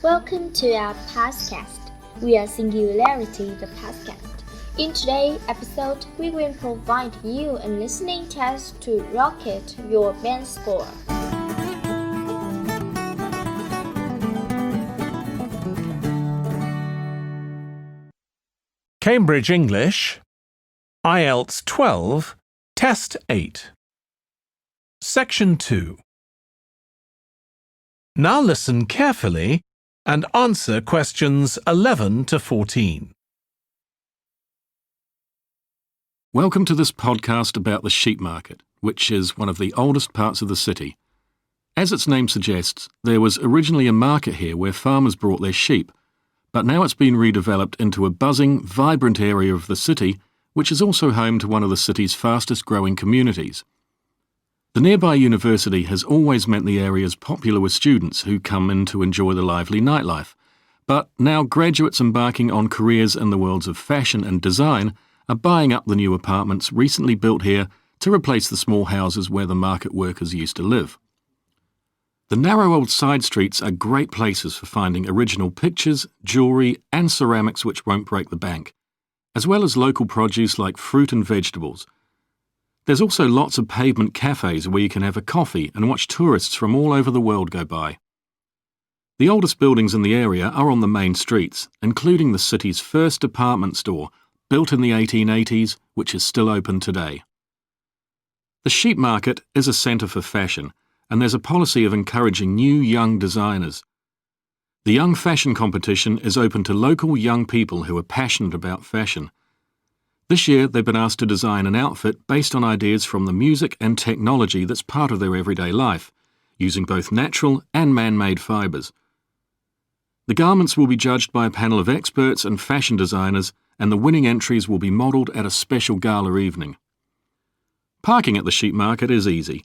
Welcome to our podcast. We are Singularity The Podcast. In today's episode, we will provide you a listening test to rocket your band score. Cambridge English, IELTS 12, Test 8. Section 2. Now listen carefully and answer questions 11 to 14. Welcome to this podcast about the sheep market, which is one of the oldest parts of the city. As its name suggests, there was originally a market here where farmers brought their sheep, but now it's been redeveloped into a buzzing, vibrant area of the city, which is also home to one of the city's fastest-growing communities. The nearby university has always meant the area's popular with students who come in to enjoy the lively nightlife, but now graduates embarking on careers in the worlds of fashion and design are buying up the new apartments recently built here to replace the small houses where the market workers used to live. The narrow old side streets are great places for finding original pictures, jewellery and ceramics which won't break the bank, as well as local produce like fruit and vegetables. There's also lots of pavement cafes where you can have a coffee and watch tourists from all over the world go by. The oldest buildings in the area are on the main streets, including the city's first department store, built in the 1880s, which is still open today. The sheep market is a centre for fashion, and there's a policy of encouraging new young designers. The Young Fashion Competition is open to local young people who are passionate about fashion. This year, they've been asked to design an outfit based on ideas from the music and technology that's part of their everyday life, using both natural and man-made fibres. The garments will be judged by a panel of experts and fashion designers, and the winning entries will be modelled at a special gala evening. Parking at the sheep market is easy.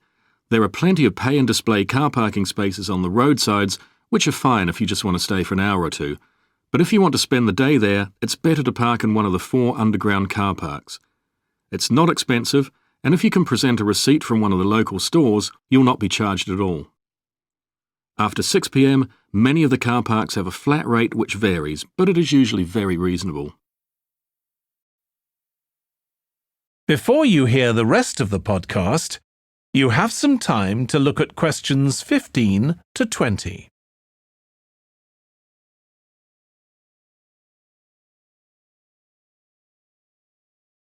There are plenty of pay and display car parking spaces on the roadsides, which are fine if you just want to stay for an hour or two. But if you want to spend the day there, it's better to park in one of the 4 underground car parks. It's not expensive, and if you can present a receipt from one of the local stores, you'll not be charged at all. After 6 p.m, many of the car parks have a flat rate which varies, but it is usually very reasonable. Before you hear the rest of the podcast, you have some time to look at questions 15 to 20.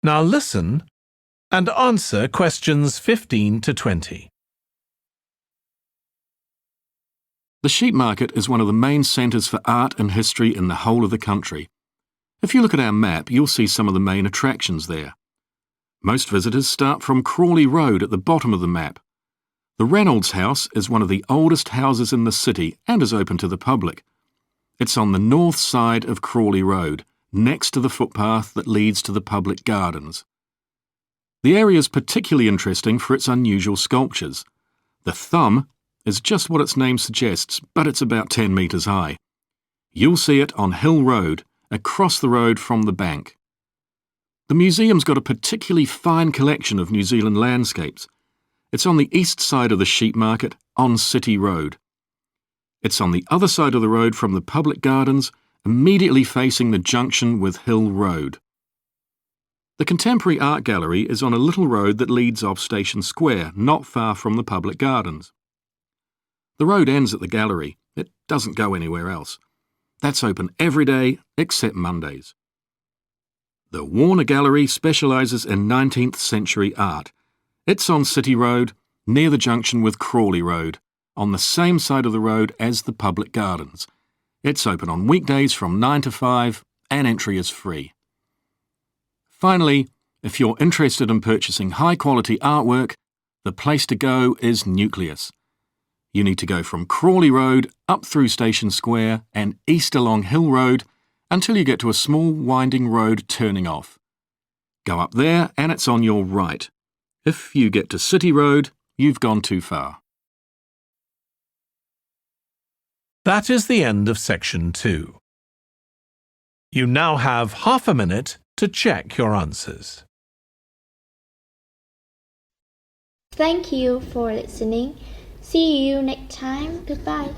Now listen and answer questions 15 to 20. The sheep market is one of the main centres for art and history in the whole of the country. If you look at our map, you'll see some of the main attractions there. Most visitors start from Crawley Road at the bottom of the map. The Reynolds House is one of the oldest houses in the city and is open to the public. It's on the north side of Crawley Road, next to the footpath that leads to the public gardens. The area is particularly interesting for its unusual sculptures. The thumb is just what its name suggests, but it's about 10 metres high. You'll see it on Hill Road, across the road from the bank. The museum's got a particularly fine collection of New Zealand landscapes. It's on the east side of the sheep market, on City Road. It's on the other side of the road from the public gardens, immediately facing the junction with Hill Road. The Contemporary Art Gallery is on a little road that leads off Station Square, not far from the public gardens. The road ends at the gallery. It doesn't go anywhere else. That's open every day except Mondays. The Warner Gallery specialises in 19th century art. It's on City Road, near the junction with Crawley Road, on the same side of the road as the public gardens. It's open on weekdays from 9 to 5 and entry is free. Finally, if you're interested in purchasing high-quality artwork, the place to go is Nucleus. You need to go from Crawley Road up through Station Square and east along Hill Road until you get to a small winding road turning off. Go up there and it's on your right. If you get to City Road, you've gone too far. That is the end of section 2. You now have half a minute to check your answers. Thank you for listening. See you next time. Goodbye.